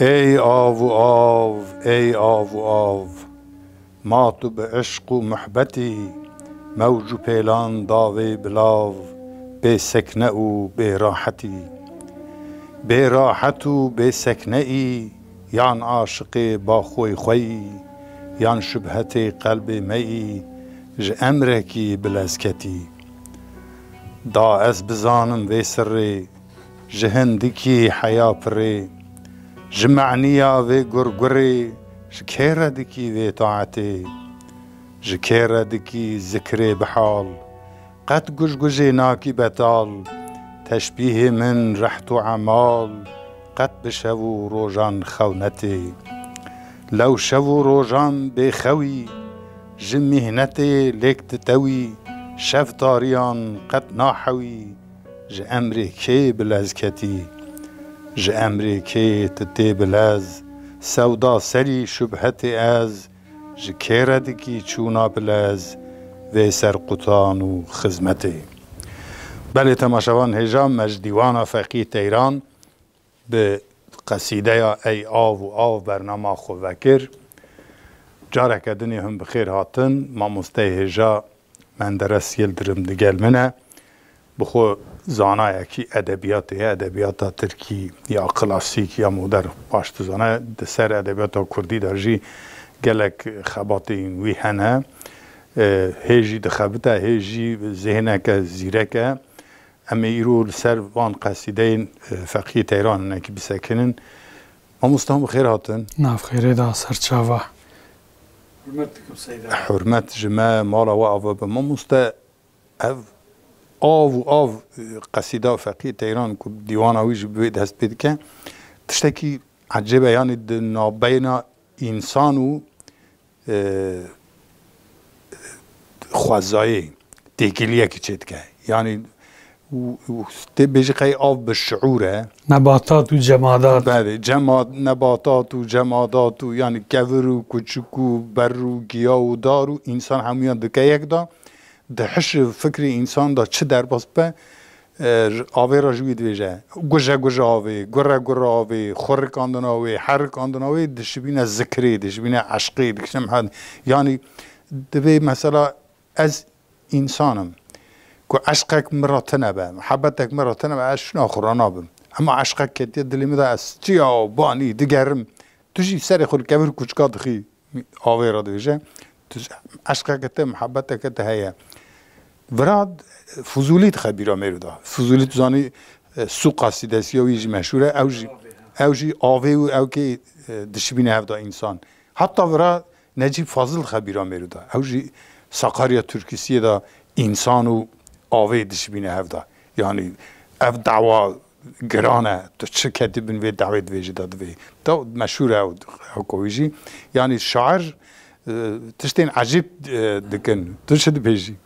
ای آو و آو ای آو و آو ما تو به عشق و محبتی موج و پیلان داوی بلاو به سکنه و به راحتی به راحت و به سکنه ای یان عاشق با خوی خوی یان شبهت قلب می ج امرکی بلزکتی دا از بزانم وی سری جهندکی حیا پری جمعنیا وی گرگری جکیردکی وی طاعتی جکیردکی ذکر بحال قد گجگجی ناکی بتال تشبیه من رحت و عمال قد بشو روجان خونتی لو شو روجان بخوی جم مهنتی لیک تتوی شف داریان قد ناحوی ج امریکی بلزکتی ج امریکی تتی بلز سودا سری شبهت از ج کردکی چونا بلز و سرقطان و خزمتی. بله تماشاوان هجام مجدیوان فقیه تهران به قصیده ای آو و آو برنامه خو وکر جارک دنی هم بخیر هاتن ما مسته هجا من درس یلدرم دگل منه بخو زانه یکی ادبیات ترکی یا کلاسیک یا مدر پاشت زانه دسر ادبیات کردی درجی گلک خبات این وی هنه هیجی دخبته هیجی ذهنک زیرکه اما ایرو سر وان قصیده فقیه تهران نکی بسکنن ما مستهم بخیر هاتن ناف خیره دا سرچاوه حرمت جمع مالا و آوه به ما مسته آو قصیده فقیه تهران که دیوان آویج بید هست بید که تشتکی عجبه یعنی نابین انسان و خوازایی تیکیلیه که چید که یعنی بیجی خیلی آب به شعوره نباتات و جمادات بله نباتات و جمادات و یعنی کور و کچک و بر و گیا و دار و انسان همیان دکه یک دا دهش فکر انسان دا چه در باس به آوه را جوید ویجه گوشه آوه گره آوه خور کاندن آوه حر کاندن آوه دشبین ذکری دشبین عشقی دشبین یعنی دوی مثلا از انسانم که عشقک مراتنه به محبتک مراتنه به عشق ناخورانا بم اما عشقک که دلی ده از چیا بانی دگرم توشی سر خود کبر کچکا دخی آوه را دویجه عشقک ته محبتک ته هیه وراد فضولیت خبیره میرو دا فضولیت زانی سو قصیده سیاویج مشهوره اوجی آوه و او که دشبینه هفته انسان حتی وراد نجیب فاضل خبیره میرو دا اوجی ساقاریا ترکیسیه دا انسان و آوه دشبینه هفته یعنی اف دعوا گرانه تو چه کتبین وی دعوی دویجی داد وی دا مشهوره او کویجی یعنی شاعر تشتین عجیب دکن تو چه بیجی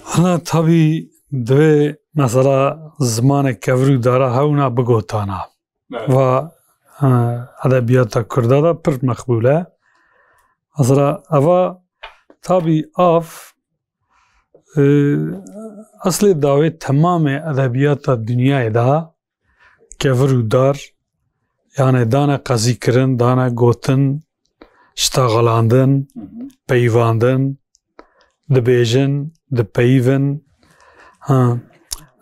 حالا طبی دوی مثلا زمان کورو داره هونا بگوتانا و ادبیات کرده دا پر مقبوله مثلا اوا طبی آف اصل دعوی تمام ادبیات دنیای دا کورو دار یعنی دانه قضی کرن دانه گوتن شتاغلاندن پیواندن دبیجن دپیون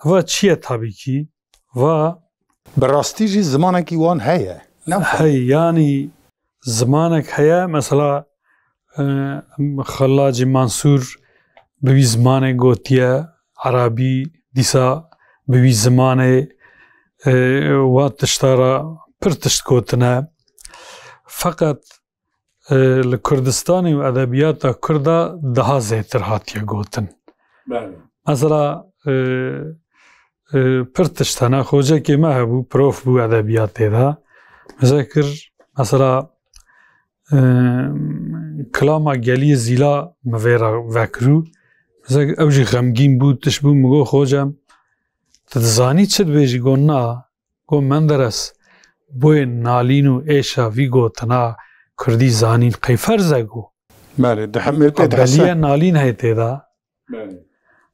و چیه طبی کی و براستی جی زمانکی وان هیه هی یعنی زمانک هیه مثلا خلاج منصور بوی زمان گوتیه عربی دیسا بوی زمان و تشتارا پر تشت گوتنه فقط لکردستانی و ادبیات کرده ده زیتر هاتیه گوتن مثلا پر تشتانه خوجه که ما هبو پروف بو ادبیات ده مذکر مثلا کلاما گلی زیلا مویرا وکرو مذکر اوجی غمگین بود تشبو مگو خوجم تدزانی چد بیجی گو نا گو من درس بوی نالینو ایشا وی گوتنا کردی زانین قیفرزه گو بله ده همه قبلیه نالین هیته دا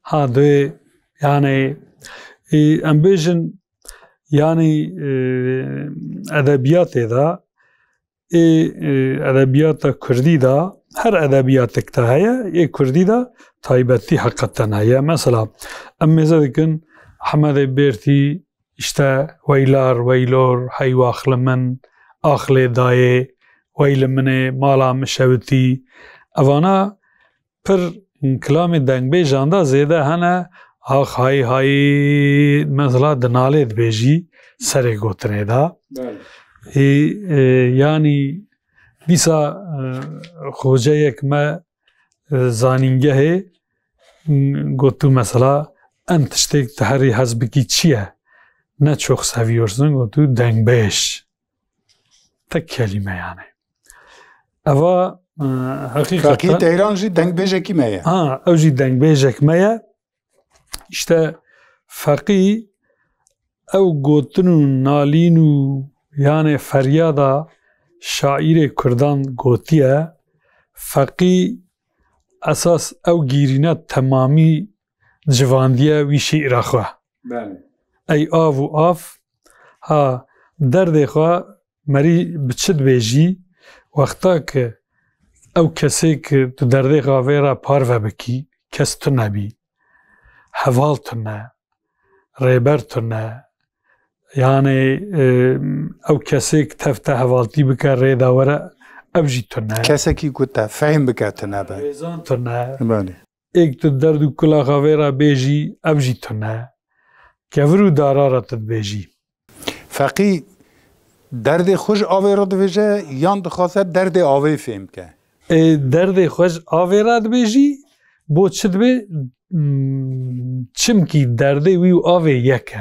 ها دوی یعنی ام بیجن yani edebiyatê da edebiyata Kurdî da her edebiyatek de heye ê Kurdî da taybetî heqeqeten heye. Mesela em mêze dikin Ehmedê Bêrtî işte weylar weylor heywa axli min axlê dayê wey li min ê mala min şewitî evana pir kilamê dengbêjan da zêde hene ax hayî hayî mesela di nalê dibêjî serê gotinê da yani dîsa xweceyek me zanîngehê gotu mesela em tiştêk di herî hez bikî çi ye ne çok seviyorsun gotu dengbêj tek kelîme yani eva Fakî Teyran jî dengbêjekî me ye ew jî dengbêjek me ye işte feqî ew gotin û nalîn û yani feryada şaîrê Kurdan gotiye feqî esas ew gîrîne temamî civandiye wî şîîra xwe ey av û av ha derdê xwe merî bi çi dibêjî wexta ki ew kesê ki tu derdê xwe vê re parve bikî kes tu nebî heval tu ne rêber tu ne yani ew kesê ki tev te hevaltî bike rêda were ev jî tu ne kesekî ku te fehm bike tu nebe rêzan tu ne Belê êk tu derd û kula xwe vê re bêjî ev jî tu ne kevir û dara re tu dibêjî Feqî derdê xwe ji avê re dibêje yan dixwaze derdê avê fêm bike derdê xwe ji avê re dibêjî bo çi dibe çimkî derdê wî û avê yek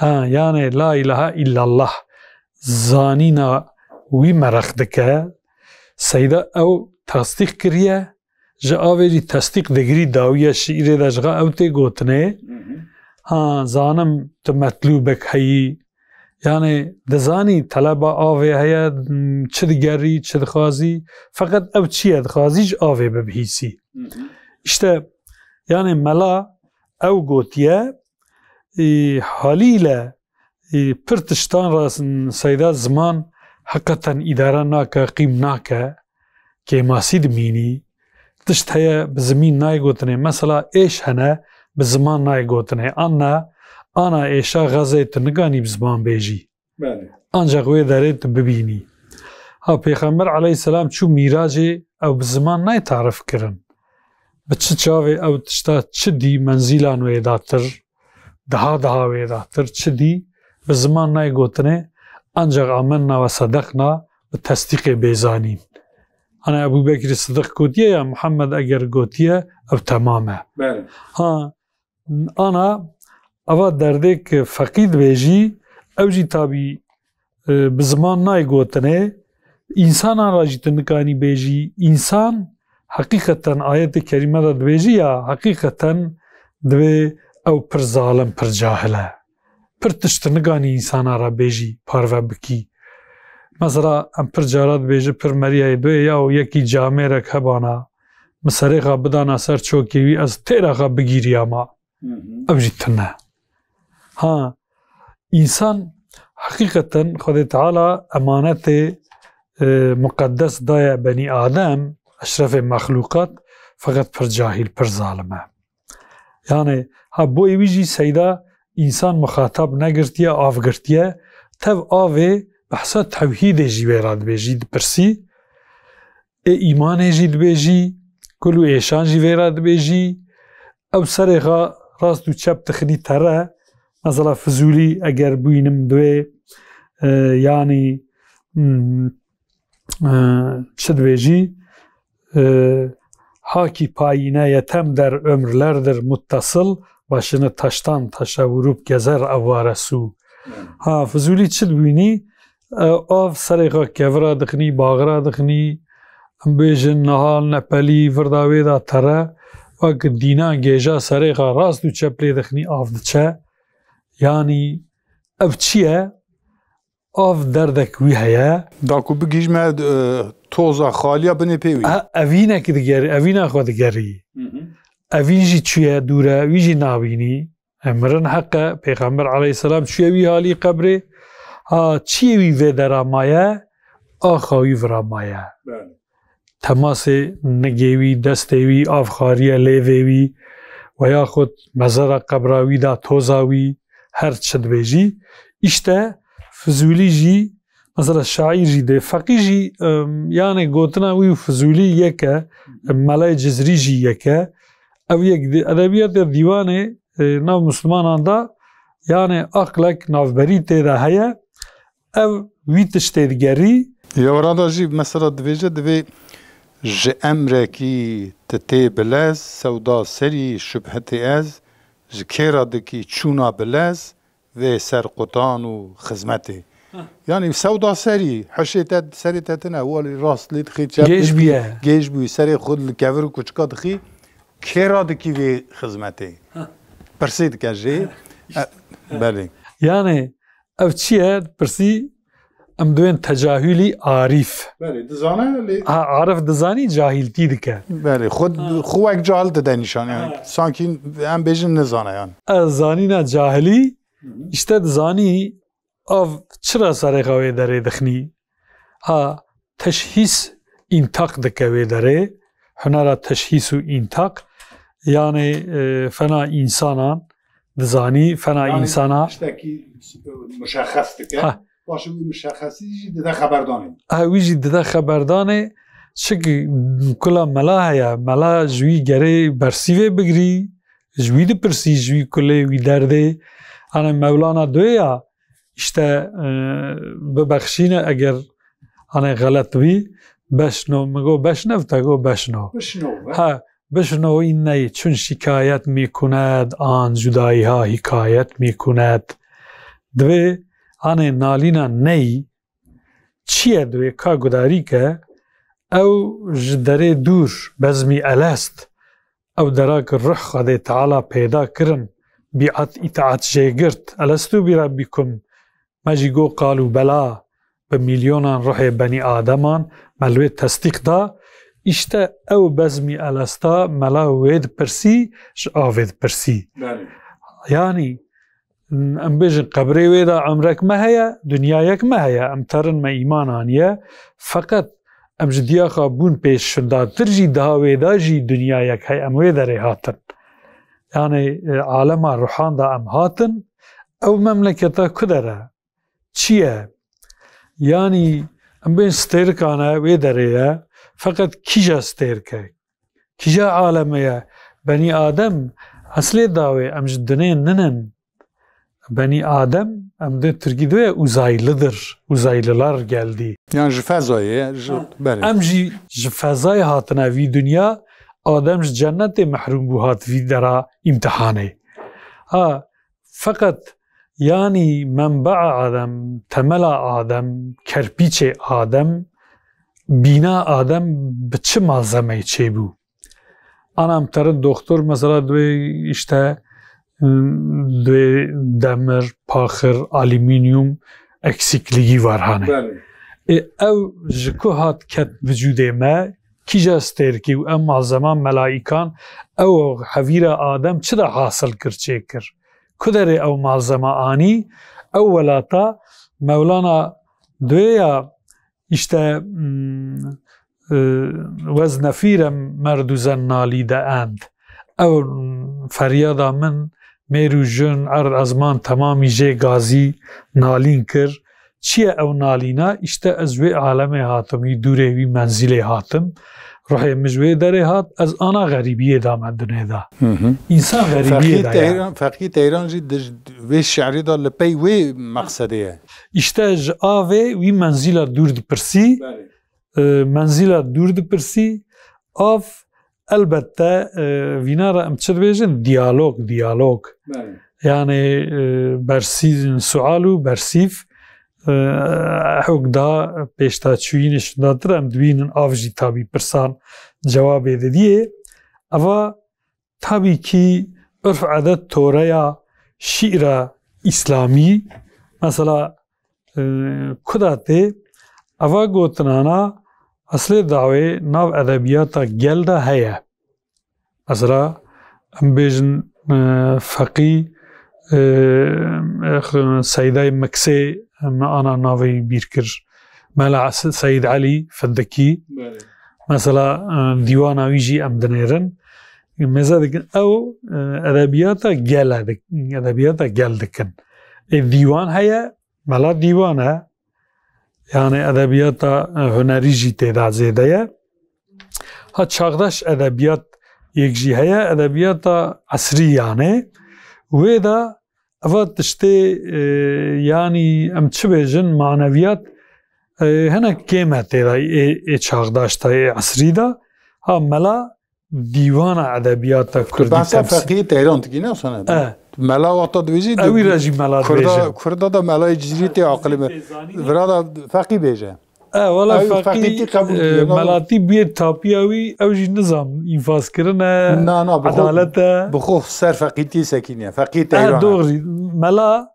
e yani la ilahe illallah zanîna wî merex dike seyda ew tasdîq kiriye ji avê jî tasdîq digirî dawiye şîîrê de ji ew tê gotinê zanim tu metlûbek heyî yani dizanî teleba avê heye çi digerî çi dixwazî feqet ew çi ye dixwazî ji avê bibihîsî işte yani mela ew gotiye halîle pir tiştan rastin seyda ziman heqeqeten îdare nake qîm nake kêmasî dimînî tişt heye bi zimîn nayê gotinê mesela êş hene bi ziman nayê gotinê ana êşa xezê tu niganî bi ziman bêjî ancak wê derê tu bibînî ha Pêxember aleyhisselam çû mîracê ew bi ziman nayê tarif kirin bi çi çavê ew tişta çi dî menzîlan wê datir daha wê datir çi dî bi ziman nayê gotinê ancak amenna ve sedexna bi tesdîqê bêzanîn hani Ebu Bekir Sıddık gotiye ya Muhammed eger gotiye ev temam e ha ana ava derdek feqî dibêjî ew jî tabî bi ziman nayê gotinê însanan ra jî tu nikanî bêjî însan heqîqeten ayetê kerîme de dibêjî ya heqîqeten divê ew pir zalim pir cahil e pir tişt tu nikanî însana ra bêjî parve bikî mesela em pir cara dibêje pir meriyayê doyê ya û yekî camêrek hebana min serê xwe bidana ser çokê wî ez têra xwe bigîriyama ew jî tu ne ha însan heqîqeten Xwedê Teala emanetê muqeddes daye benî Adem eşrefê mexlûqat feqet pir cahîl pir zalim e yani ha bo wî jî seyda însan mixatab negirtiye av girtiye tev avê behsa tewhîdê jî wê ra dibêjî dipirsî îmanê jî dibêjî kul û êşan jî wê ra dibêjî ew serê xwe rast û çep dixînî tere mesela Fizûlî eger bûyînim divê yani çi dibêjî hakî payîne yetem der ömrlerdir muttasıl başını taştan taşa vurup gezer avvare su ha Fizûlî çi dibînî av serê xwe kevira dixînî bagira dixînî em bêjin nihal nepelî virda wê da tere wek dînan gêja serê xwe rast û çep lê dixînî av diçe yani ev çi ye av derdek wî heye da ku bigîjme toza xaliya binê pê wî evînekî digerî evîna xwe digerî evîn jî çûye dûr e wî jî nabînî مرن حقه پیغمبر علیه السلام چیوی حالی قبره چیوی وی درامایه آخاوی ورامایه تماس نگیوی دستوی آفخاری لیوی و یا خود مزار قبراوی دا توزاوی هر چد بیجی اشته فضولی جی مثلا شاعر جی ده فقی جی یعنی گوتنا وی فضولی یکه ملای جزری جی یکه او یک ادبیات دیوانه ناو مسلمان دا یعنی اقلک ناوبری تیده هیا او وی تشتیدگری یورادا جی مثلا دویجه دوی ج امرکی تتی بلز سودا سری شبهت از ج کیرا دکی چونا بلز و سرقطان و خدمتی یعنی سودا سری حشیت سری تتنه والی راست لید خیلی گیش بیه گیش بیه سری خود لکور و کچکا دخی کیرا دکی و خدمتی پرسید که جی بله یعنی او چیه پرسی ام دوین تجاهلی عارف بله دزانه عارف دزانی جاهلتی دکه بله خود خوک جاهل ده نشان یعنی سانکی هم بیجن نزانه یعنی زانی نه جاهلی اشته دزانی او چرا سر خواه داره دخنی تشخیص اینتاق دکوه داره هنر تشخیص و اینتاق یعنی فنا انسانان دزانی فنا انسانا اشتاکی مشخص دکه باشه وی مشخصی جی ده خبردانه وی جی ده خبردانه چه کلا ملا هیا ملا جوی گره برسیوه بگری جوی ده پرسی جوی کله وی درده انا مولانا دویا اشته ببخشینه اگر انا غلط بی بشنو مگو بشنو تا گو بشنو بشنو این نه چون شکایت میکند آن جدایی ها حکایت میکند دوی آن نالینا نی چیه دوی که گداری که او جدره دور بزمی الست او دراک روح خدا تعالی پیدا کرن بیعت اطاعت جیگرد الستو بربکم مجی گو قالو بلا به میلیونان روح بنی آدمان ملوی تصدیق دا اشته او بزمی الستا ملا وید پرسی آوید پرسی یعنی ام بیجن قبری ویدا عمرک ما هیا دنیا یک ما هیا ام ترن ما ایمان آنیه فقط ام جدیا خوابون پیش شنداد ترجی ده ویدا جی دنیا یک هیا ام ویدا ری هاتن یعنی عالم روحان دا ام هاتن او مملکتا کدره چیه یعنی ام بین ستیر کانه ویدا ریه فقط کیجا ستیر که کیجا عالمیه بنی آدم اصلی داوی ام جدنه ننن بنی آدم ام ده ترکی دوی uzaylıdır. Uzaylılar geldi. Yani fezaya ام جی فضای هاتنه وی دنیا آدم جنت محروم بو هات وی درا امتحانه فقط یعنی منبع آدم تمل آدم کرپیچ آدم بینا آدم به چه malzeme چه بو آنم تر دکتر مثلا دوی اشته دوی دمر پاخر آلومینیوم eksikliği var hani. Ev jiko hat ket vücude me kija ster ki ev malzeme melaikan ev havira adam çıda hasıl kırçekir. Kudere ev malzeme ani evvelata Mevlana doya işte veznefirem merduzen nalide end. Ev feryada min میرو جن عرض ازمان تمامی جه گازی نالین کر چیه او نالینا اشته از وی عالم هاتم یی دوره وی منزل هاتم روح مجوی داره هات از آنا غریبیه دامد دنیا دا انسان غریبیه دا فقیه تیران جی وی شعری دا لپی وی مقصده اشته جه آوه وی منزل دور دپرسی منزل دور دپرسی آف البته وینا را امچر بیجن دیالوگ یعنی برسیف سوالو برسیف حق دا پیشتا چوینش دادر ام دوینن آفجی تابی پرسان جواب دیه اوا تابی کی عرف عادت توریا شعر اسلامی مثلا کداته اوا گوتنانا اصل دعوی ناو ادبیات گلده هیا مثلا ام بیجن فقی سيداي مكسي ما أنا ناوي بيركر ملا سيد علي فدكي مثلا ديوانا ويجي أم دنيرن مثلا أو أدبياتا جال دكن الديوان هي ملا ديوانها يعني أدبياتا هنري جي تعداد زيادة هاد شاغداش أدبيات يكجي هي أدبياتا عصري يعني وإذا أفاد تشتي يعني أم تشبهجن معنويات هنا كيما تعداد شاغداش تاي عصري دا ها ملا ديوان أدبياتا كردي بحثا فقيه تهران تكينه أصلا ملا وقتا دویجی اوی راجی ملا دویجه کردا دا ملای جزیریتی عقلی برادا فقی بیجه ولا فقی ملاتی بیر تاپیاوی اوجی نظام انفاز کرنه عدالت بخوف سر فقیتی سکینه فقی تهران دوغری ملا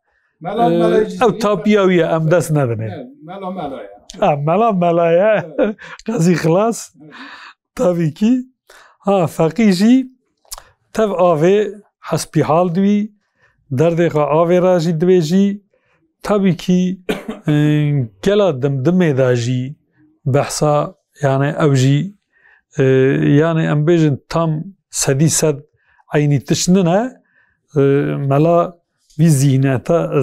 او تاپیاوی ام دست ندنه ملا ملایا قضی خلاص تابی کی ها فقی جی تب آوه حسبی حال دوی درد خوا آوه را جی دوی جی تابی کی گلا دمدمه دا جی بحثا يعني او جی يعني ام بیجن تام سدی صد عینی تشننه ملا بی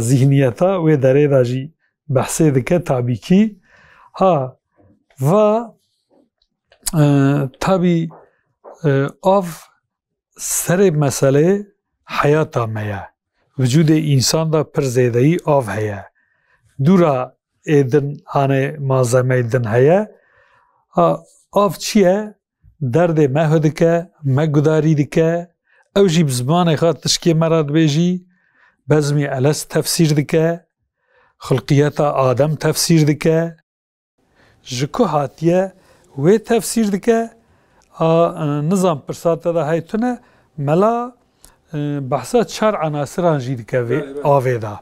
ذهنیتا و داره دا جی بحثه دکه تابی کی ها و تابی آف سر مسئله حیاتا میا وجود انسان دا پر زیدهی آف هیا دورا ایدن هانه مازمه ایدن هیا آف چیه؟ درد مهو دکه مگداری دکه او جی بزمان خواه تشکی مراد بیجی بزمی الس تفسیر دکه خلقیت آدم تفسیر دکه جکو هاتیه و تفسیر دکه نظام پرساته دا هایتونه ملا بحثا چار عناصران جید که آوه دا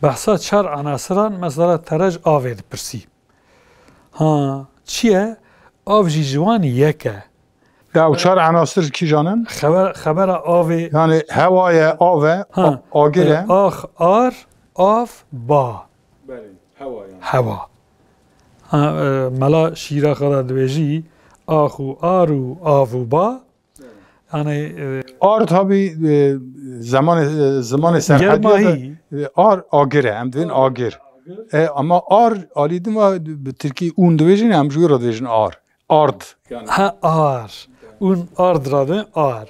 بحثا چار عناصران مثلا ترج آوه دا پرسی چیه؟ آو جی جوانی یکه او چار عناصر کی جانن؟ خبر آوه یعنی هوای آوه آگره آخ آر آف با هوا ملا شیره خدا دویجی آخو آرو آفو با یعنی آر تابی زمان سرحدی آر آگره هم دوین آگر اما آر آلیدیم و به ترکی اون دویجین هم جوی را دویجین آرد ها آر اون آرد را دوین آر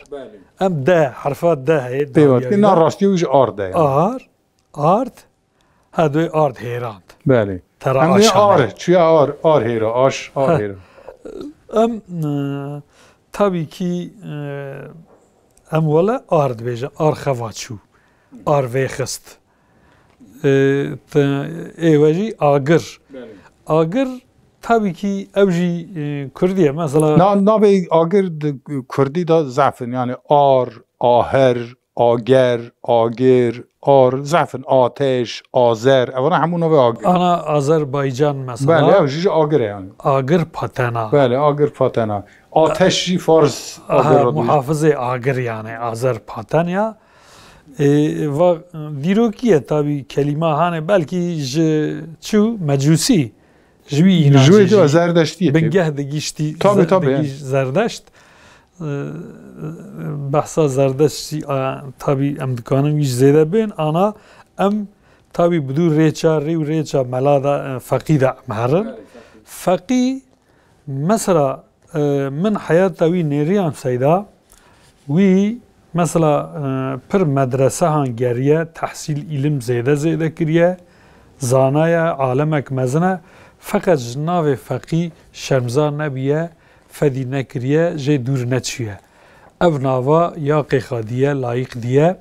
هم ده حرفات ده هید بیواد که نا راستی ویش آرد ده آرد ها دوی آرد هیراند بله هم دوی آر چوی آر هیرا آش آر هیرا tabii ki em wala ard bêje ar xeva çû ar vêxist êwe jî agir agir tabii ki ew jî Kurdiye mesela navê agir di Kurdî da zefin yani ar aher ager agir ar zefin ateş azer evana hemû navê agir ana Azerbaycan mesela bele ew jî agir e yani agir patena bele agir patena ateş jî fars muhafızê agir yani Azer patenya ve dîrokiye tabii kelîma hane belkî ji çû mecûsî ji wî inancî ji zerdeştiyê bingeh digîştî tabii zerdeşt behsa zerdeştî tabii em dikanin wî zêde bên ana em tabii bi dû rêça rê û rêça mela da feqî de em herin feqî mesela من حیات وی نیریان سیدا وی مثلا پر مدرسه هنگریه تحصیل علم زیده کریه زانای عالمک مزنه فقط جناو فقی شرمزار نبیه فدی نکریه جه دور نچیه او ناوا یا قیخادیه لایق دیه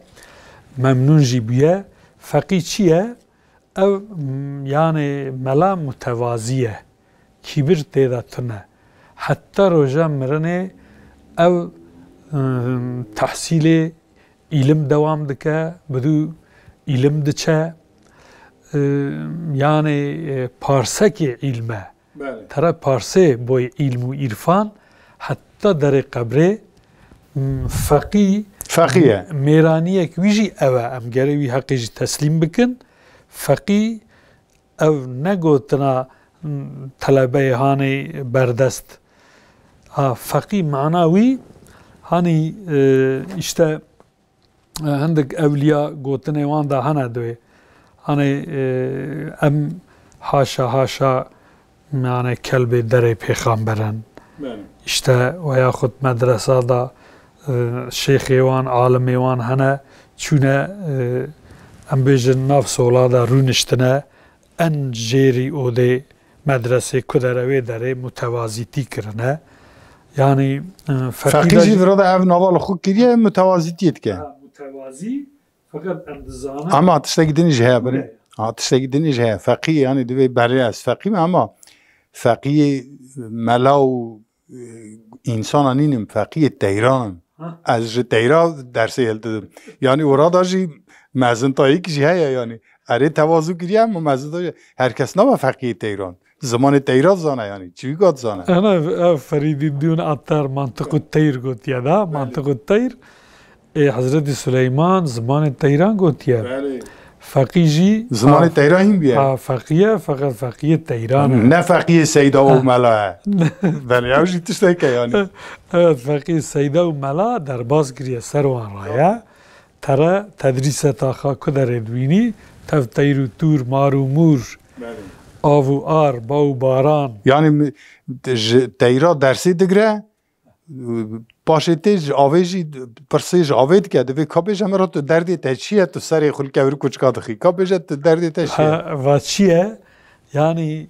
ممنون جی بیه فقی چیه او یعنی ملا متوازیه کبیر تیده تنه حتی روزا مرنه او تحصیل علم دوام دکه بدو علم دچه yani parseki ilme tara parse boy ilmu irfan hatta dere kabre faqih فقیه میرانیەک ویژی ئەوە ئەم گەرەوی حەقیژی تەسلیم بکن فەقی ئەو نەگوتنا تەلەبەی هانەی بەردەست فەقی معناوی هەنی ئیشتە هەندێک ئەولیا گوتنێ واندا هەنە دوێ هەنێ ئەم هاشا یانێ کەلبێ دەرەی پێخامبەرن ئیشتە و یاخود مەدرەسادا شێخێوان عالمێوان هەنە چوونە ئەم بێژن ناو سۆڵادا ڕوونشتنە ئەن ژێری ئۆدێ مەدرسێ کو دەرەوێ دەرێ متەوازیتی کردنە یعنی فەقیژی درۆدا ئەv ناڤاڵە خۆ کiriye متەوازیتیت ke متەوازی فقط ئەم دزانە ئەما tiştekî dinî ji heye birê tiştekî dinî ji heye feqî yanî divê berê ez feqî me ama feqiyê mela û însana nînim feqiyê teyranin ez ji teyra dersê hêl didim yanî orada jî mezintayîk jî heye yanî erê tevazû kiriye ama mezinta herkes nava feqiyê teyran zimanê teyra zane yanî çivîka dizane أنا فريدي دون أطار منطقة التير قلت يا دا منطقة التير حضرت سليمان زمان التيران قلت يا فقيجي zimanê teyra hîn biye فقيه فقط فقيه التيران ne feqiyê seyda û mela he benyaw jî tişteke yanî فقيه سيدة وملا درباز قرية سروان رايا ترى تدريس تاخا كدر دويني تف تيرو تور مارو مور آو آر باو باران yanî ji teyra dersê digire paşê tê ji avê jî pirsê ji avê dike divê kabêje me ra tu derdê te çi ye tu serê xwe li kevirî kûçika dixî kabêje tu derdê te çi ye واتشيه يعني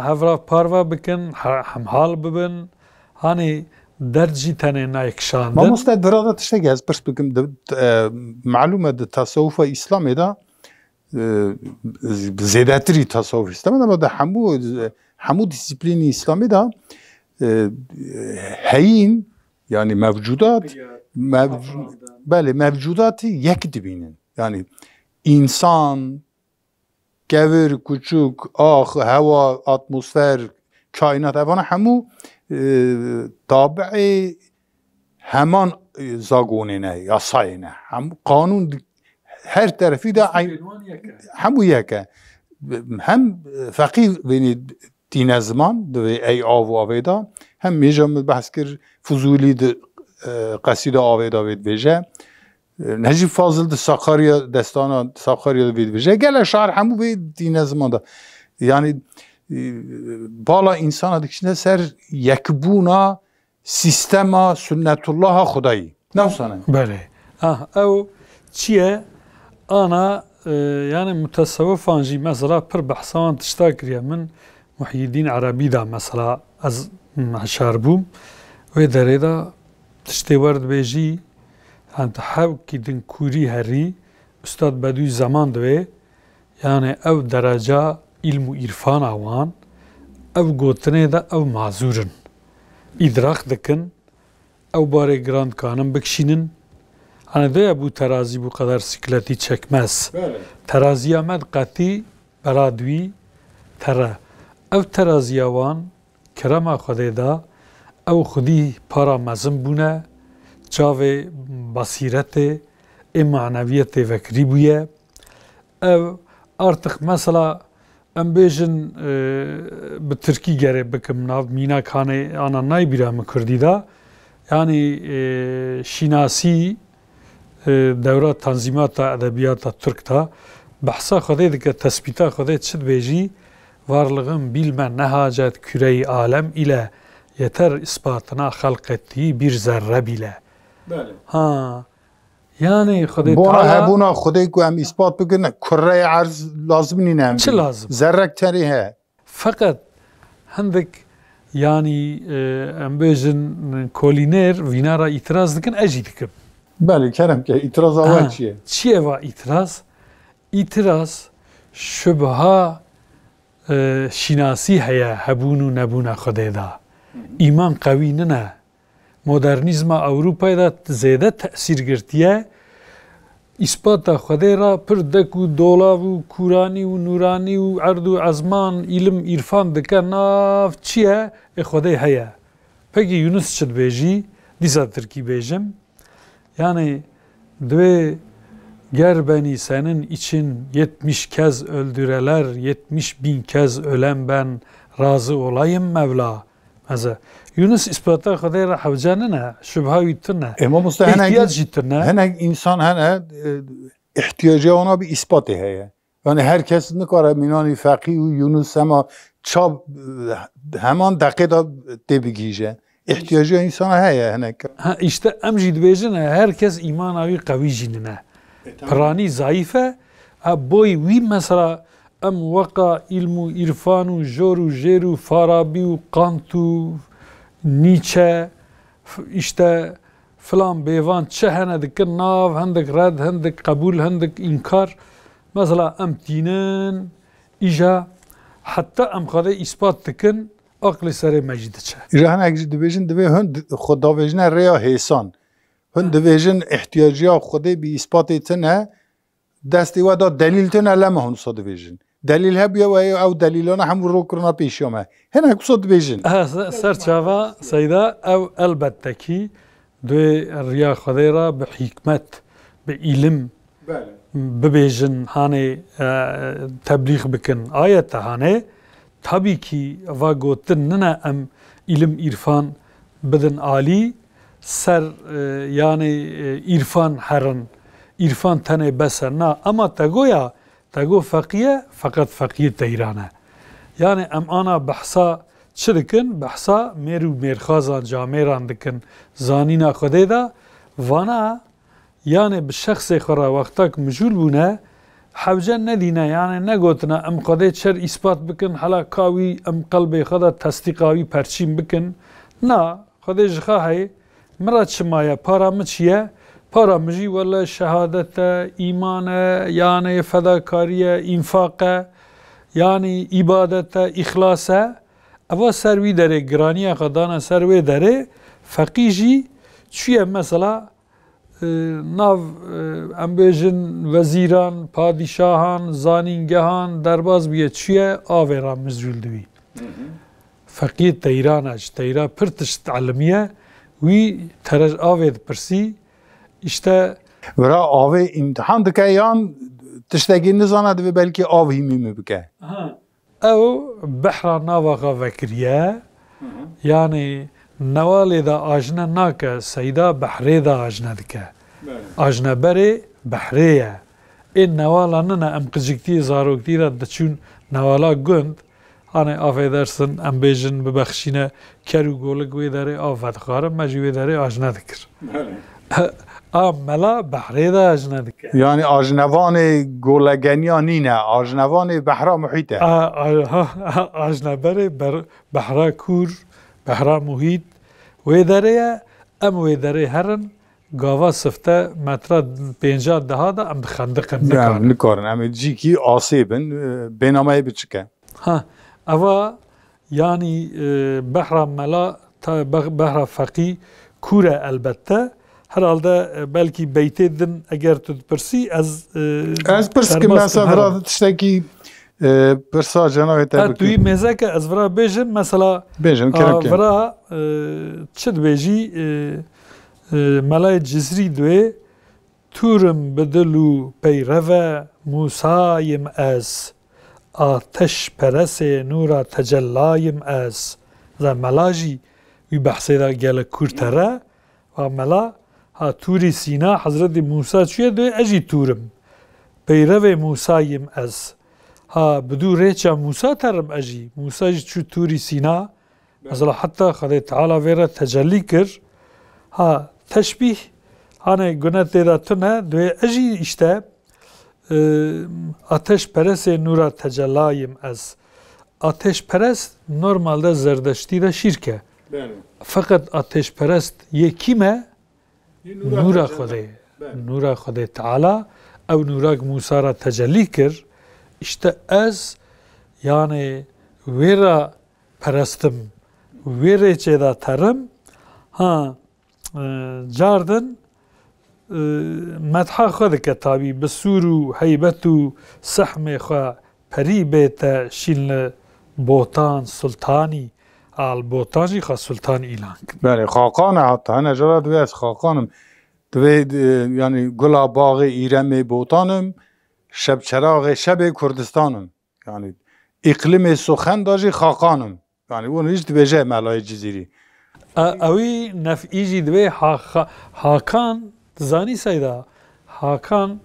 هفرا باروا بكن همحال ببن هاني درجي تاني نايكشاندن mamoste dirada tiştekî ez pirs bikim malûm e di tasawufa îslamê de zêdetirî tasawuf îslamê de de hemû dîsîplînî îslamê de heyîn yani mevcudat belê mevcudatî yek dibînin yani însan kevir kûçuk ax hewa atmosfer kainat evana hemû tabiê heman zagonê ne yasayê ne hemû qanûn her terefî de hemû yek e hem feqî venî tîne ziman divê ey av û avê da hem mêja min behs kir Fuzûlî di qesîda avê da vê dibêje Necîb Fazil di Sakarya destana Sakarya da vê dibêje gelek şair hemû vê tîne ziman da yani bala insana dikişine ser yekbûna sîstema sünnetullaha Xwedayî newsane بله او چیه انا يعني متصوفان جي مثلا پر بحثان تشتا كريا من محي الدين عربي دا مثلا از هشار بوم و داره دا تشتي ورد بيجي انت حاو كي دن كوري هري استاد بدوي زمان دوي يعني او درجة علم و عرفان اوان او گوتنه دا او معذورن ادراك دكن او باره گراند کانم بکشینن hani de bu terazi bu kadar sikleti çekmez. Teraziye med qati beradwi tera. Ev teraziye wan kerema xwedê da ew xwedî para mezin bûne çavê basîretê ê maneviyetê vekirî bûye. Ev artık mesela em bêjin bi Tirkî gerê bikim nav mînakhanê ana naybîra min Kurdî da yani şinasî دورة تنظيمات أدبيات تركتا بحثا خدي دك تثبيتا خدي تشد بيجي varlığın bilme nehacet küre-i alem ile yeter ispatına halk ettiği bir zerre bile. Bəli. Ha. Yani Xwedê Bona Teala hebûna Xwedê ku em ispat bikin kureyê erz lazım nîne em. çi lazım? Zerrek terê he. Fakat hindek yani em bêjin kolîner vînara îtiraz dikin ez jî dikim. Bəli kerem ke îtiraz ava çi ye? Çi eva îtiraz? İtiraz şübha şinasî heye hebûn û nebûna Xwedê da. İman qewî nine. Modernîzma Ewropayê da zêde tesîr girtiye îspata Xwedê ra pir dek û dolav û kûranî û nûranî û erd û ezman îlim îrfan dike nav çi ye? Xwedê heye. Pekî Yunus çi dibêjî? Dîsa Tirkî bêjim. Yani dve ger beni senin için 70 kez öldüreler, 70.000 kez ölen ben razı olayım Mevla. Mesela Yunus ispata Xwedê ra hewce ne, şübha wî tir ne, Ema Mustafa ihtiyac jî tir ne. henek insan hene ihtiyacı ona bir ispatı heye. Yani herkes nikare minani Faqih u Yunus ama çab hemen dakika tebigije. İhtiyacı insana heye henek. Ha işte em jî dibêjin herkes îmana wî qewî jî ne. Piranî zayıf e, boy wî mesela em weka ilm û îrfan û jor û jêr û Farabî û Kant û Nietzsche işte filan bêvan çi hene dikin nav, hindik red, hindik qebûl, hindik înkar. Mesela em tînin îja heta em xwedê îspat dikin aqlê serê me jî diçe. İja henek jî dibêjin divê hûn xwedavêjina rêya hêsan. Hûn dibêjin ihtiyacıya Xwedê bir ispatê tune destê we da delîl tune leme hûn wisa dibêjin. Delîl hebiye we ew delîlana hemû rokirina pêşiya me. Hinek wisa dibêjin. Serçava Seyda ew elbette dê riya Xwedê ra bi hikmet, bi îlim bibêjin hanê tebliğ bikin ayete hanê tabii ki va gotin nine em ilim irfan bidin alî ser yani irfan herin irfan tenê bese na ama te goya te go feqiye fakat feqiye teyrane yani em ana behsa çi dikin behsa mêr û mêrxazan camêran dikin zanîna Xwedê da vana yani bi şexsê xwe ra wextak mijûl bûne hewce nedîne yani negotine em Xwedê çer îspat bikin hela ka wî em qelbê xwe da tesdîqa wî perçîn bikin na Xwedê ji xwe heye min ra çi maye para min çi ye para min jî wele şehadet e îman e yani fedakarî e înfaq e yani ibadet e îxlas e eva ser wî derê giraniya xwe dane ser wê derê feqî jî çûye mesela nav em bêjin wezîran, padîşahan, zanîngehan, derbas bûye çûye avê ra mizrûl dibî. Feqî teyran ji teyra pir tişt elimiye wî terej avê dipirsî işte Vira avê imtihan dike yan tiştekî nizane divê belkî av hîmî mi bike. ew behra nava xwe vekiriye yani Nevalê da ajne nake Seyda behrê da ajne dike. Ajneberê behrê ye. Ê newala nine em qiciktiye zaroktî de diçûn newala gund hanê affedersin em bêjin bibexşîne ker û golik wê derê av vedixwarin me jî wê derê ajne dikir. A mela behrê da ajne dike. Yani ajnevanê golegeniya nîne, ajnevanê behra muhît e. Ajneberê behra kûr behra muhît wê derê ye em wê derê herin gava sifte metra pênca deha da em dixendiqin nikarin. Nikarin em ê cîkî asê bin bênameyê biçike. Eva yani behra mela behra feqî kûr e elbette herhalde belkî beytê din eger tu dipirsî ez Pirskim mesela vira tiştekî pirsa cenavê te tu yî mêzeke ez vira bêjim mesela vira çi dibêjî melayê cizrî divê tûrim bi dil û peyreve Musayim ez ateş peresê nûra tecellayim ez mela jî wî behsê da gelek kûrtere va mela ha tûrî Sîna Hezretî Musa çûye divê ez jî tûrim peyrevê Musayim ez ha bi dû rêça Musa terim ez jî Musa jî çû tûrî Sîna mesela heta Xwedê Teala vê re tecellî kir ha teşbîh hanê gune tê de tune divê ez jî işte ateşperestê nûra tecellayim ez ateşperest normalde zerdeştî de şîrk e fakat ateşperest yê kî me nûra Xwedê nûra Xwedê Teala ew nûrak Musa ra tecellî kir işte ez yani wê ra perestim wê rêçê da terim ha cardin medha xwe dike tabî bi sûr û heybet û sehmê xwe perî bête şîn li botan sultanî al botan jî xwe sultan îlan kir. Belê xaqan e heta hene jara divê ez xaqanim دوید یعنی گلا باغ ایرم بوتانم شب چراغ شب کردستانم یعنی اقلیم سخن داجی خاقانم یعنی اون هیچ دویجه ملای جزیری اوی نفعیجی دوی حاکان زانی سیدا حاکان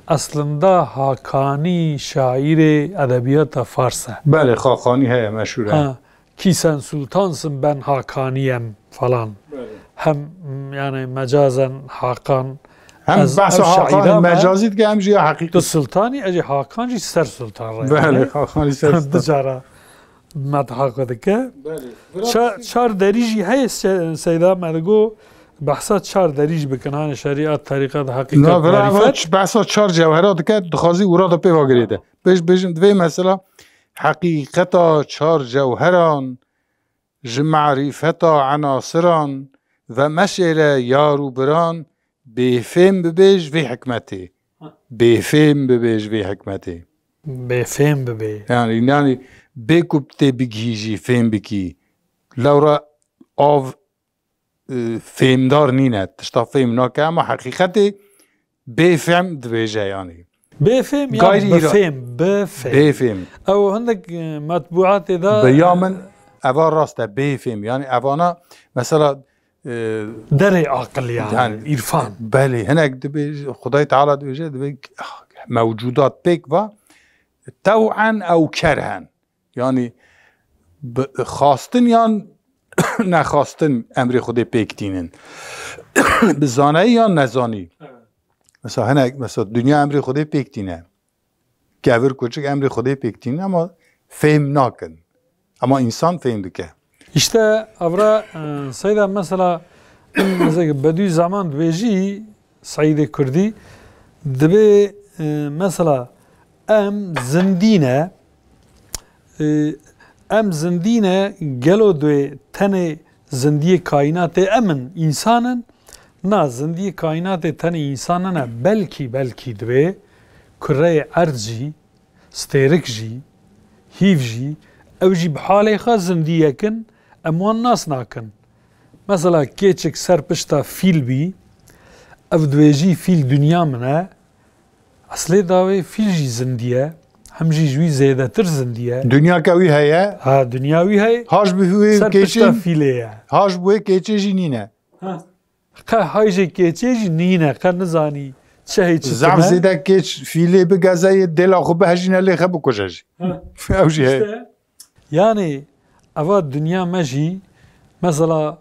اصلا حاکانی شاعر ادبیات فارسه بله خاقانی هی مشهوره کیسن سلطانسم ben حاکانیم falan هم یعنی مجازا حاکان هم بحث حاکان مجازی که همجی حقیقی تو سلطانی اجی حاکان جی سر سلطان رای بله حاکانی سر سلطان دچارا مدحق که چهار دریجی هی سیدا مدگو بحثا چهار دریج بکنان شریعت طریقت حقیقت معرفت بحثا چهار جوهرات که دخوازی اورا دا پیوا گریده بجم دوی مثلا حقیقتا چهار جوهران معرفتا عناصران و مشعر یارو بران بفهم ببیج وی حکمتی بفهم ببیج وی حکمتی بفهم ببیج یعنی بکبته بگیجی فهم بکی لورا آو فهمدار نینه تشتا فهم ناکه اما حقیقتی بفهم دویجه یعنی بفهم یا بفهم او عندك مطبوعات دا بیامن اوان راسته بفهم یعنی اوانا مثلا در عقل يعني عرفان بله هناك دبي خدای تعالی دویجه دبي موجودات بيك و طوعا او کرهن یعنی خواستن یا نخواستن امر خود پیکتینن بزانه یا نزانی مثلا هنگ مثلا دنیا امر خود پیکتینه گور کوچک امر خود پیکتینه اما فهم ناکن اما انسان فهم دکه işte avra sayda mesela mesela بدوی zaman دویجی سعید کردی دبی مثلا ام زندینه گلو دوی تنه زندی کائنات امن انسانن نه زندی کائنات تنه انسانن بلکی دوی کره ارجی سترک جی هیف جی او جی بحاله خواست زندیه کن اموان ناس ناکن مثلا کیچک سر پشتا فیل بی او دویجی فیل دنیا منه اصلی داوی فیل جی زندیه هم جی جوی زیده تر زندیه دنیا کوی هیا ها دنیاوی هی هاش بهوی سر پشتا فیله هاش بوی کیچه جی نینه که های جی کیچه جی نینه که نزانی چه هیچ زعم زیده کیچ فیله بگذه دل آخو بهجینه لیخه بکشه جی او جی هی yani ava dünya meji mesela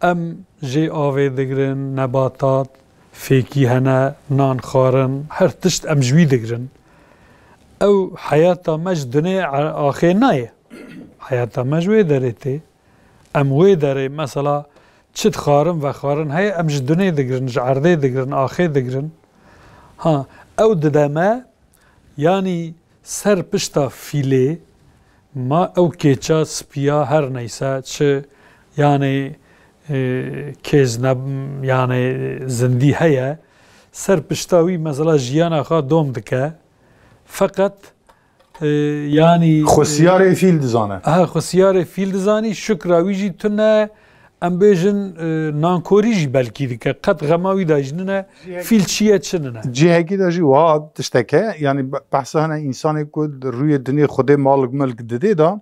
em jê avê digirin nebatat fêkî hene nan xwarin her tişt em ji wî digirin ew heyata me ji dunê axê naye heyata me ji wê derê tê em wê derê mesela çi dixwarin vexwarin heye em ji dunê digirin ji erdê digirin axê digirin ha ew dide me yanî ser pişta fîlê ما او کیچا سپیا هر نیسه چه یعنی کیز نب یعنی زندی هیا سر پشتاوی مثلا جیانا خواه دوم دکه فقط یعنی خسیار فیل دزانه خسیار فیل دزانی شکراوی جی تونه ام بیجن نانکوری جی بلکی دکه قد غماوی داجنه فیل چیه چننه جهگی داجی واد تشتکه یعنی بحث هنه انسانی که روی دنیا خود مالک ملک دده دا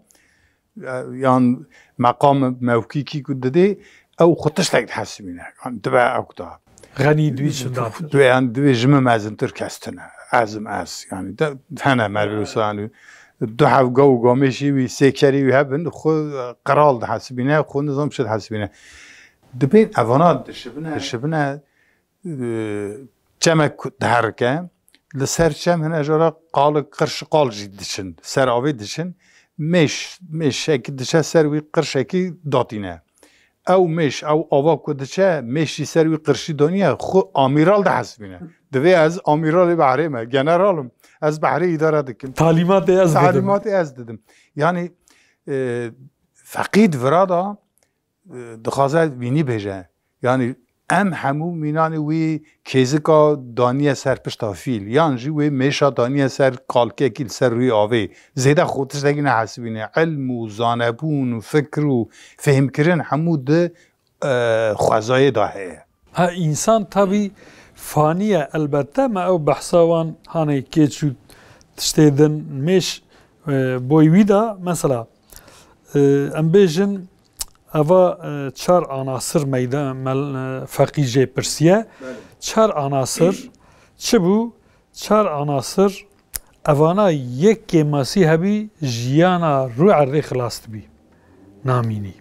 یعنی مقام موکی کی که دده او خود تشتک حسبینه یعنی دوی اکتا غنی دوی شداد دوی جمع مزن تر کستنه ازم از یعنی هنه مروسانو دو هفگاه و گامشی و سکری و هبن خود قرال ده حسبینه خود نظام شد حسبینه دبین اوانات شبنه چمک دهرکه لسر چم هنه جارا قال قرش قال جی دشن سر آوی دشن مش اکی دشه سر وی قرش اکی داتینه او مش او آوا که دشه مشی سر وی قرشی دانیه خود آمیرال ده حسبینه دوی از آمیرال بحریمه جنرالم از بحری اداره دکم تعلیمات از دادم یعنی فقید ورادا دخوازه وینی بجه یعنی ام همو مینان وی کیزکا دانیه سر پشتا فیل یعنی جی وی میشا دانیه سر کالکه کل سر روی آوه زیده خودش دگی نحسبینه علم و زانبون و فکر و فهم کرن همو ده خوزای داهه ها انسان طبی فانیه البته ما او بحثاوان هانه که چو تشتیدن میش بوی ویدا مثلا ام بیجن اوا چار عناصر میدان فقیجه پرسیه چار عناصر چه بو؟ چار عناصر اوانا یک کماسی هبی جیانا رو عرض خلاص بی نامینی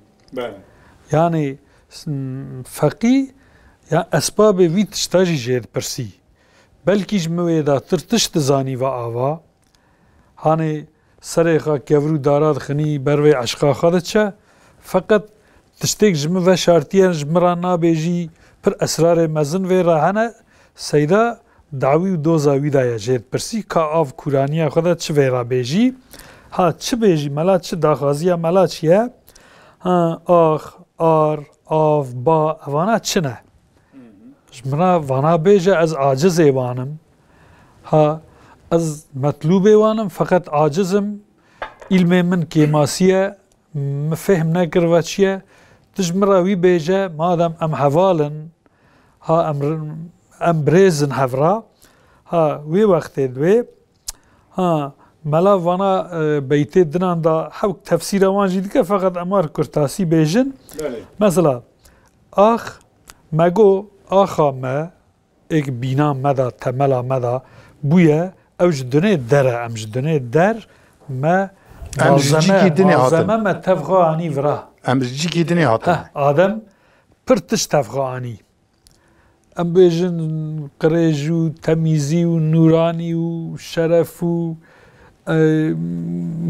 یعنی فقی یا اسباب وی تشتاجی جید پرسی بلکیش مویدا ترتشت زانی و آوا هانه سرخا کورو داراد خنی بروی عشقا خودت چه فقط تشتیک جمع و شارتیان جمران نابیجی پر اسرار مزن و راهنه سیدا دعوی و دوزاوی دایا جید پرسی که آف کورانیا خودت چه ویرا بیجی ها چه بیجی ملا چه داخازیا ملا چیه ها آخ آر آف با اوانا چه نه جمرا وانا بیجه از عاجز ایوانم ها از مطلوب ایوانم فقط عاجزم علم من کیماسیه مفهم نکر و چیه تجمرا وی بیجه مادم ام حوالن ها ام بريزن هفرا ها وي وقت دوي ها ملا وانا بيتي دنان دا حوك تفسير وان جديد فقط امار كرتاسي بيجن مثلا اخ ماگو آخا ما ایک بینا مدا تملا مدا بویا اوج دنه دره امج دنه در ما عظمه ما تفغا انی ورا امج جيكي دني هاتن آدم پرتش تفغا انی ام بیجن قریج و تمیزی و نورانی و شرف و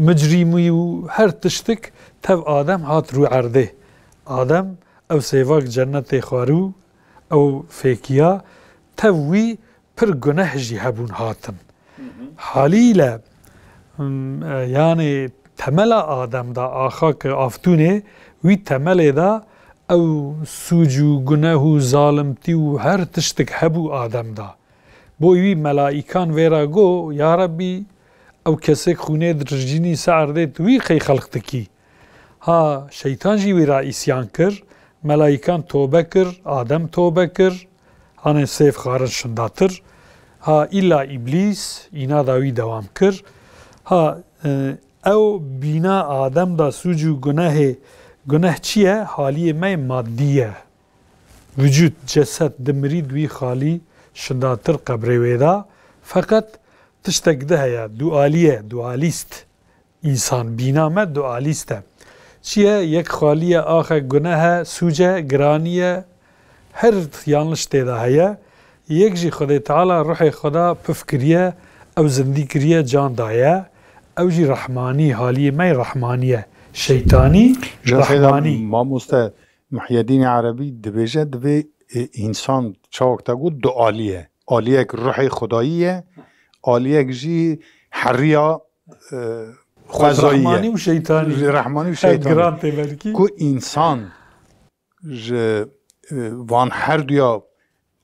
مجریمی و هر تشتک تف آدم هات رو عرده آدم او سیواک جنت خوارو او فیکیا توی پر گناه جی هبون هاتن حالیلا یعنی تملا آدم دا آخا که آفتونه وی تمل دا او سوجو گناه و ظالمتی و هر تشتک هبو آدم دا بوی ملائکان ویرا گو یا ربی او کسی خونه درجینی سعرده توی خی خلقتکی ها شیطان جی ویرا اسیان کر ملائکان توبه کر آدم توبه کر هانه سیف خارج شنداتر ها ایلا ابلیس اینا داوی دوام کر ها او بینا آدم دا سوجو گناه چیه؟ حالی مای مادیه وجود جسد دمری دوی خالی شنداتر قبره ویدا فقط تشتک ده یا دوالیست انسان بینا ما دوالیسته چیه؟ یک خالیه آخه گناه سوجه گرانیه هر yanlış تیده هیا یک جی خدا تعالی روح خدا پفکریه او زندی کریه جان دایه او جی رحمانی حالی می رحمانیه شیطانی رحمانی ما مسته محی الدین عربی دبیجه دبی انسان چاوکتا گود دو آلیه آلیه که روح خداییه آلیه که جی حریا رحمانی و شیطانی رحمانی و شیطانی که انسان وان هر دویا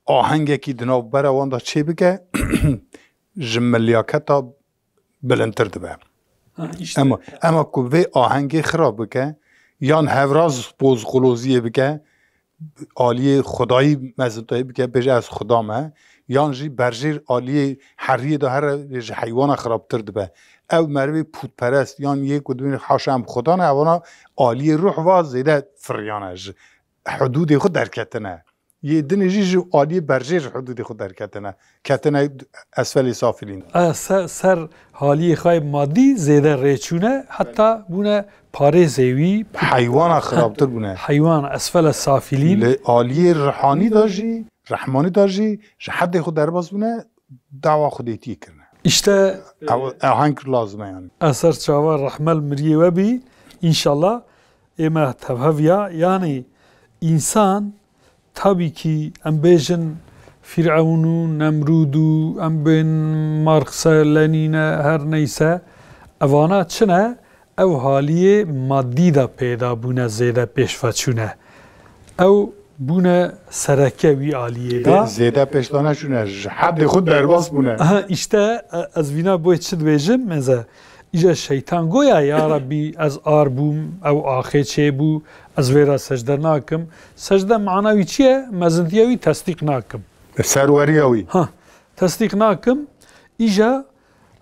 آهنگه که دناو بره وان دا چه بگه جملیاکتا بلندتر دبه اما که وی آهنگه خراب بگه یان هفراز بوز غلوزیه بگه آلیه خدایی مزدایی بگه بجه از خدامه یان جی برجیر آلیه حریه دا هر حیوان خرابتر دبه او مروی پود پرست یان یک و دوین حاشم خدا نه اوانا آلیه روح واز زیده فریانه حدود خود در کتنه یه دنیجی جو عالی برجیر حدود خود در کتنه اسفل سافلین سر حالی خواهی مادی زیده ریچونه حتی بونه پاره زیوی حیوان خرابتر بونه حیوان اسفل سافلین عالی روحانی داشی رحمانی داشی حد خود در باز بونه دعوا خودیتی کرنه işte آهنگ لازمه yani اثر چاوار رحمل مریه و بی انشالله اما تفهویا yani insan tabii ki em bêjin Firavun û Nemrûd û em bên Marx'a Lenin'e her neyse evana çi ne ev haliyê maddî da pêda bûne zêde pêşveçûne ew bûne sereke wî aliyê da zêde pêşdana çûne ji hedê xwe derbas bûne işte ez vîna boyê çi dibêjim meze ایجا شیطان گویا یا ربی از آر بوم او آخه چه بو از ویرا سجده ناکم سجده معناوی چیه؟ مزندیوی تصدیق ناکم سروریاوی ها تصدیق ناکم ایجا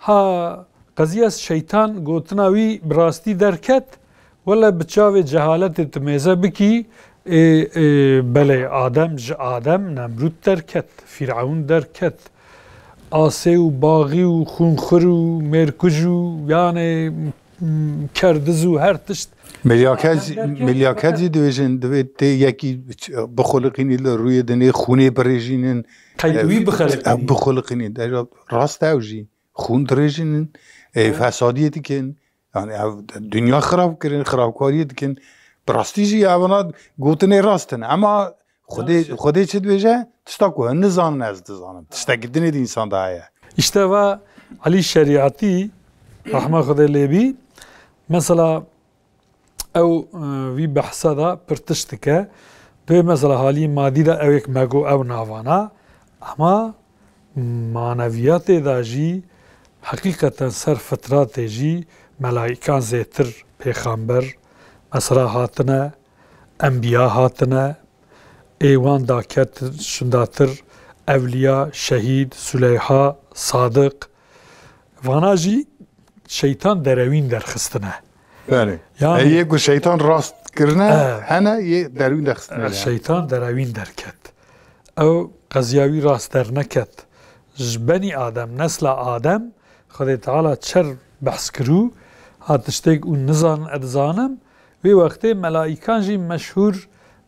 ها قضیه شیطان گوتناوی براستی درکت ولا بچاوی جهالت تمیزه بکی بله آدم نمرود درکت فرعون درکت آسه و باغی و خونخور و مرکج و یعنی کردز و هر تشت ملیاکتی دویجن دوید یکی بخلقینی روی دنی خونه بریجینن قیدوی بخلقینی راست اوجی خون دریجینن فسادیه دیکن yani dünya xarabkariye dikin براستی جی اونا گوتنی راستن اما خودی چه دویجه تشتا که نزانن از دزانن تشتا گدنی دی انسان دهایه işte ve Ali Şeriati rahme خدا لیبی مثلا او وی بحثا دا پرتشتکه دوی مثلا حالی مادی دا او یک مگو او ناوانا اما معنویات دا جی حقیقتا سر فترات جی ملائکان زیتر پیغمبر مثلا هاتنه انبیا هاتنه ایوان داکت شنداتر اولیا شهید سلیحا صادق وانا جی şeytan deravîn derxistine. Yani yek şeytan rast kirine hene ye derwîn derxistine. Şeytan deravîn derket. Ew qeziyawî rast derneket. Ji benî Adem nesla Adem Xwedê Teala çer behs kirû hat tiştek û nizanin edizanim vê wextê melaîkan jî meşhûr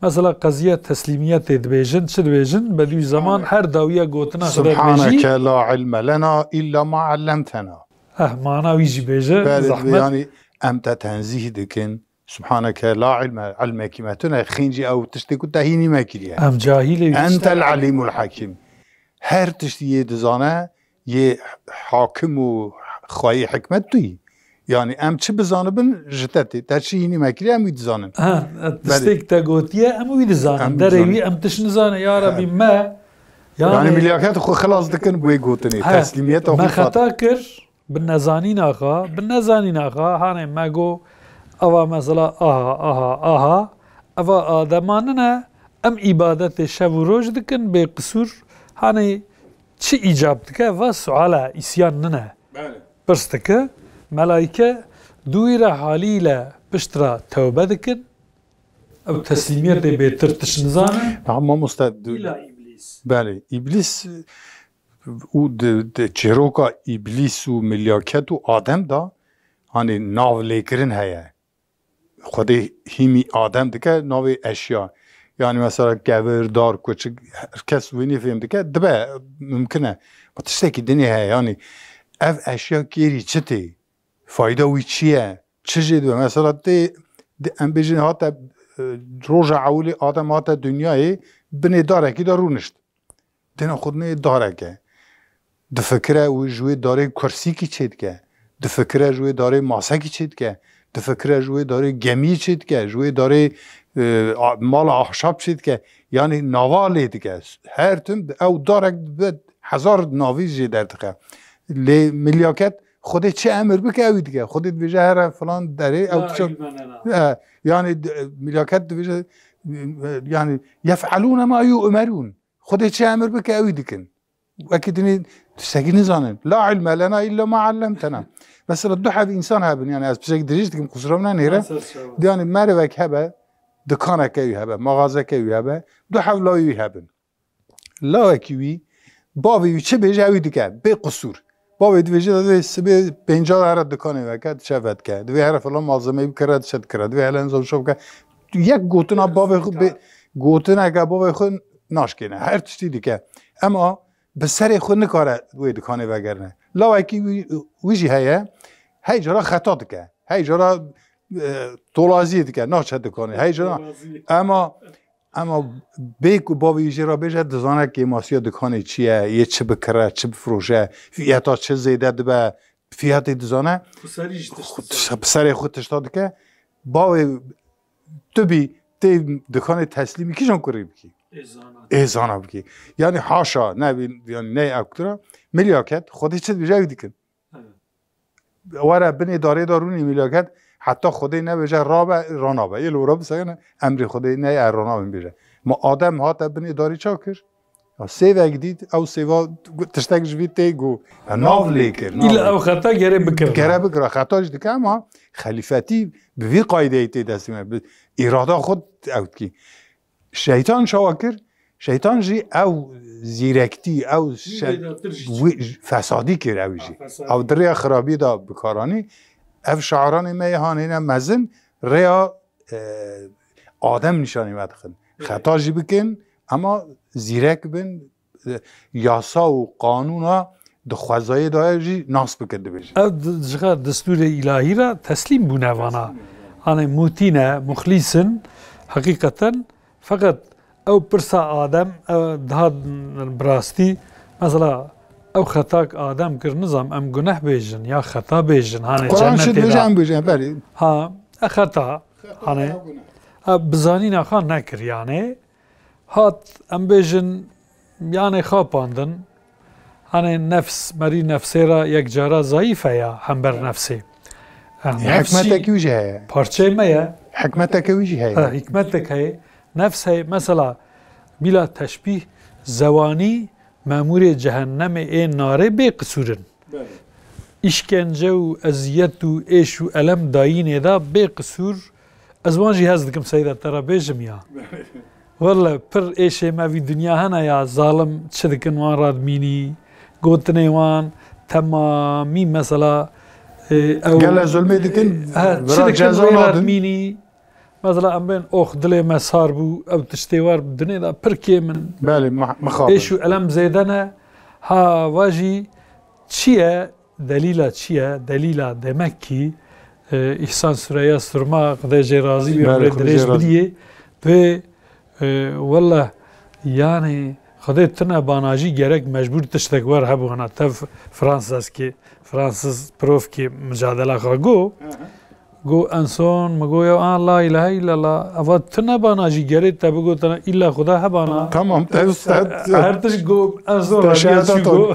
mesela qeziya teslimiyetê dibêjin çi dibêjin bedû zaman her dawiya gotina Subhaneke la ilme lena illa ma allamtena. معناوی جی بیجه زحمت یعنی ام تا تنزیه دکن سبحانك لا علم علمك ما تنا خنجي او تشتي كنت هيني ما كريا ام جاهل انت العليم الحكيم هر تشتي دزانه ي حاكم و خواي حكمتي يعني ام چه بزانه بن جتتي تشي هيني ما كريا ام يدزانن ها تستيك تاغوتيه ام يدزانن دري ام تشنزانه يا ربي ما يعني ملياكات خو خلاص دكن بوي غوتني تسليميت او ما خطاكر بالنزانين آخا هانه مگو اوا مثلا آها اوا آدماننا ام عبادت شب و روز دکن به قصور هانه چی ایجاب دکه و سؤاله اسیان ننه برستکه ملائکه دویره حالیله پشترا توبه دکن او تسلیمیت بهتر تشنزانه اما مستد الى ابلیس بله ابلیس او د چروکا ابلیس و ملیاکت و آدم دا هانی ناو لیکرین هیا خودی هیمی آدم دکه ناو اشیا یعنی مثلا گور دار کوچک کس وینی فهم دکه دبه ممکنه و تشتکی دنیا هیا یعنی اف اشیا گیری چتی فایده وی چیه چه جدوه مثلا دی ام بیجن هاتا روژا عولی آدم هاتا دنیای بنی داره که دارونشت دینا خود نه داره که دفکره و جوی داره کرسی کی چید که دفکره جوی داره ماسه کی چید که دفکره جوی داره گمی چید که جوی داره مال احشاب چید که یعنی نوالی دیگه هر تم او داره هزار ناویزی در دقیقه لی ملیاکت خودت چه امر بکه اوی دیگه خودت بیجه هر فلان داره او یعنی ملیاکت بیجه یعنی یفعلون ما یؤمرون خودت چه امر بکه اوی دیگه وكدني تستجني زانن لا علم لنا الا ما علمتنا بس ردو حد انسان هبن يعني از بشك دريجت كم قصرمنا نيره يعني مروك هبه دكانك هبه مغازك هبه دو حولا هبن لا وكوي بابي چه بيجاوي دكه بقصور بابي دوجه دو سبي 50 هر دكانه وكد شفت كه دو هر فلان مالزمه بكرد شد كرد دو هلن زو شوب یک گوتنا بابي خو گوتنا که بابي خو ناشکنه هر تشتی دکه اما به سر خود نکاره وی دکانه وگرنه لاوکی ویجی هیا هی جرا خطا دکه هی جرا تولازی دکه ناچه دکانه هی جرا اما بیک و بابی جرا بیجه دزانه که ماسیا دکانه چیه یه چه بکره چه بفروشه فیاتا چه زیده دبه فیات دزانه سر خود تشتا دکه باوی تو بی تی دکانه تسلیمی کیشان کری بکی ایزانا بکی یعنی حاشا نه یعنی نه اکترا ملیاکت خودی چه بیجایی دیکن وره بن اداره دارونی ملاکت حتی خودی نبیشه رانابه یه لورا بسگن امری خودی نه رانابه بیشه ما آدم ها تا بن اداری چا کر سیوه دید او سیوه تشتک جوید تیگو ناو لیکر ایلا او خطا گره بکر خطاش دیگه اما خلیفتی به وی قایده ایتی دستیمه به اراده خود اوت کی شیطان شواکر شیطان جی او زیرکتی او فسادی کر او جی او دریا خرابی دا بکارانی او شعران میهانین مزن ریا آدم نشانی مدخن خطا جی بکن اما زیرک بن یاسا و قانونا دخوازای دایجی ناس بکرده بشه او جغا دستور الهی را تسلیم بونه وانا آنه موتینه مخلیصن حقیقتا فقط او پرسا آدم او دهاد براستی مثلا او خطاک آدم کر نظام ام گناه بیجن یا خطا بیجن هانه قرآن شد جنت بیجن بلی ها خطا هانه بزانی نخوان نکر یعنی هات ام بیجن یعنی خواباندن هانه نفس مری نفسی را یک جارا ضعیفه یا هم بر نفسی حکمت کیوجه هیا پارچه مایه حکمت کیوجه هیا حکمت که نفس هی مثلا بلا تشبیه زوانی مامور جهنم این ناره بی قصورن اشکنجه و اذیت و ایش و علم داینه دا بی قصور از وانجی هست دکم سیده ترا بیجم یا والله پر ایشه ما وی دنیا هنه یا ظالم چه دکن وان راد مینی گوتنه وان تمامی مثلا گله ظلمه دکن چه دکن وان راد مینی مثلا ام بین اوخ دل مسار بو او تشتیوار بدنه دا پر که من بله مخاطر ایشو علم زیدنه ها واجی چیه دلیلا چیه دلیلا demek ki İhsan Süreyya Sürma Qadece razı bir درش بدیه ve والله yani خدای تنه باناجی gerek mecbur tiştek var hebu hana tev Fransız prof ki mücadele go گو انسان مگو یا لا اله الا الله اول تنه باناجی گره تبگو تنه الا خدا هبانا تمام استاد هر تش گو انسان راجعش گو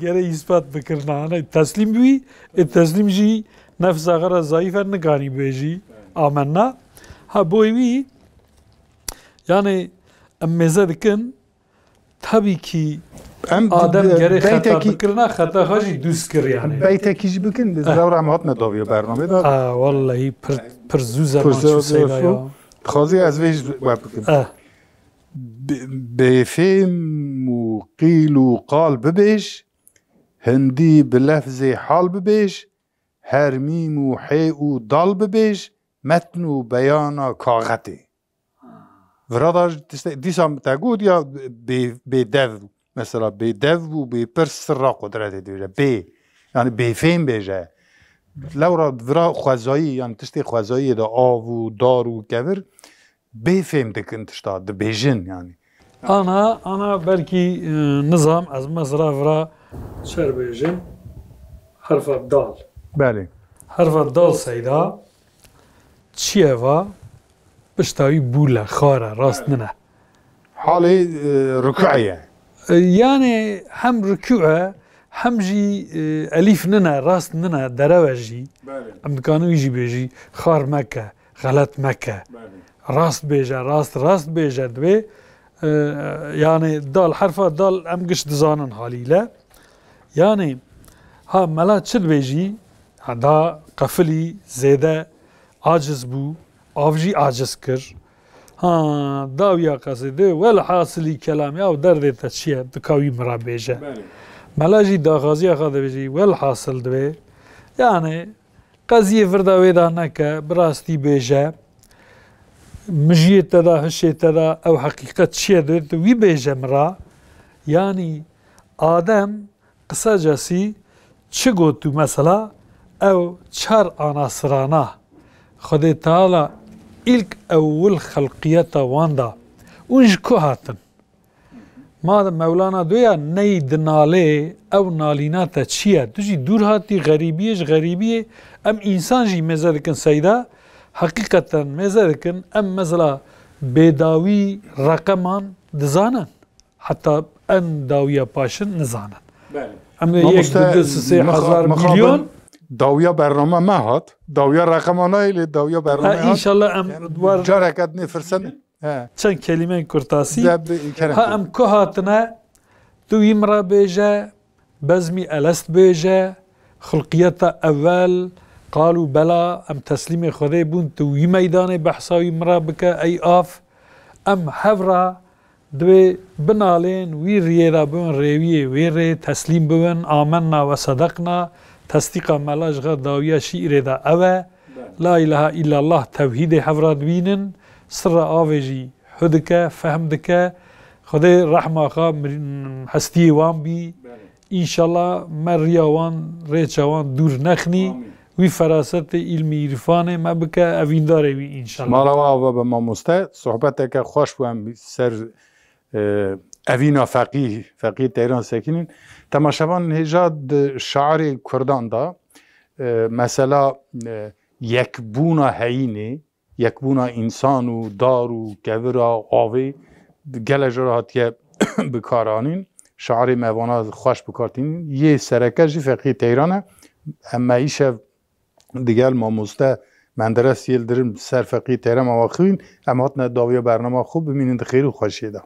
گره اثبات بکرنا نه تسلیم بی تسلیم جی نفس اگر ضعیف نکانی بیجی آمنا ها بویی yani امزه دکن tabii ki آدم گره خطا بکرنا خطا خواهی دوست کر yani بیت کیش بکن دور عمات نداوی برنامه داد والله پر زو زمان شو سیدا یا خواهی از ویش بکن بفهم و قیل و قال ببیش هندی بلفظ حال ببیش هر میم و حی و دال ببیش متن و بیان کاغتی وراداش دیسام تگود یا بدو مثلا بدو و بپرس را قدرت دیجه یعنی بفهم بیجه لورا ورا خوازایی یعنی تشتی خوازایی دا آو و دار و کبر بفهم دکن تشتا دا بیجن yani انا belki نظام از مثلا ورا چر بیجن حرف دال بله حرف دال سیدا چیه و بشتاوی بوله خاره راست نه حالی رکوعیه yani hem rükûe hem jî elîf nine rast nine dereve jî em dikanû jî bêjî xar meke xelet meke rast bêje rast bêje divê yani dal herfa dal em giş dizanin halîle yani ha mela çi dibêjî da qefilî zêde aciz bû av jî aciz kir ها داویا قصیده ول حاصلی کلامی او درد تا چیه دکاوی مرا بیجه ملاجی داغازی خواده بیجی ول حاصل دوی یعنی قضیه فردا ویدا نکه براستی بیجه مجیت دا هشیت دا او حقیقت چیه دوی وی بیجه مرا یعنی آدم قصه جاسی چه گوتو مثلا او چار عناصرانا خود تعالی ilk evvel halqiyata wanda unj ku hatin ma Mevlana doya ney dinale ev nalinata çiye tu jî dûr hatî geribiye ji geribiye em însan jî meze dikin seyda hakikaten meze dikin em mesela bêdawî reqeman dizanin heta en dawiya paşin nizanin em yek du sê hezar milyon داویا برنامه ما هات داویا رقمانه ایلی داویا برنامه هات انشالله ام دوار جارکت نفرسن چند کلمه کرتاسی زب ها ام که هاتنه تو ایمرا بیجه بزمی الست بیجه خلقیت اول قالوا بلا ام تسلیم خدا بون تو وی میدان بحثاوی مرا بکه ای آف ام حورا دوی بنالین وی ریدا بون ریوی وی ری تسلیم بون آمنا و صدقنا تصدیق ملاج غد داویا شیء دا اوه لا اله الا الله توحید حورا دوینن سر آویجی حدکه فهمدکه خدا رحمه خواه هستی وان بی انشالله مریا وان ریچوان دور نخنی وی فراست علمی عرفانه ما بکه اوین داره وی انشالله مالا و به ما مسته صحبت که خوش بوهم سر اوینا فقیه تهران سکنین تماشاوان هجاد شعر کردان دا مثلا یک بونا هینه یک بونا انسان و دار و گور و آوی گل جراحتیه بکارانین شعر موانا خوش بکارتین یه سرکه جی فقیه تهرانه اما ایشه دیگر ما مسته من درست یل درم سر فقیه تهران مواخوین اما هاتنا داویا برنامه خوب ببینید خیر و خوشیده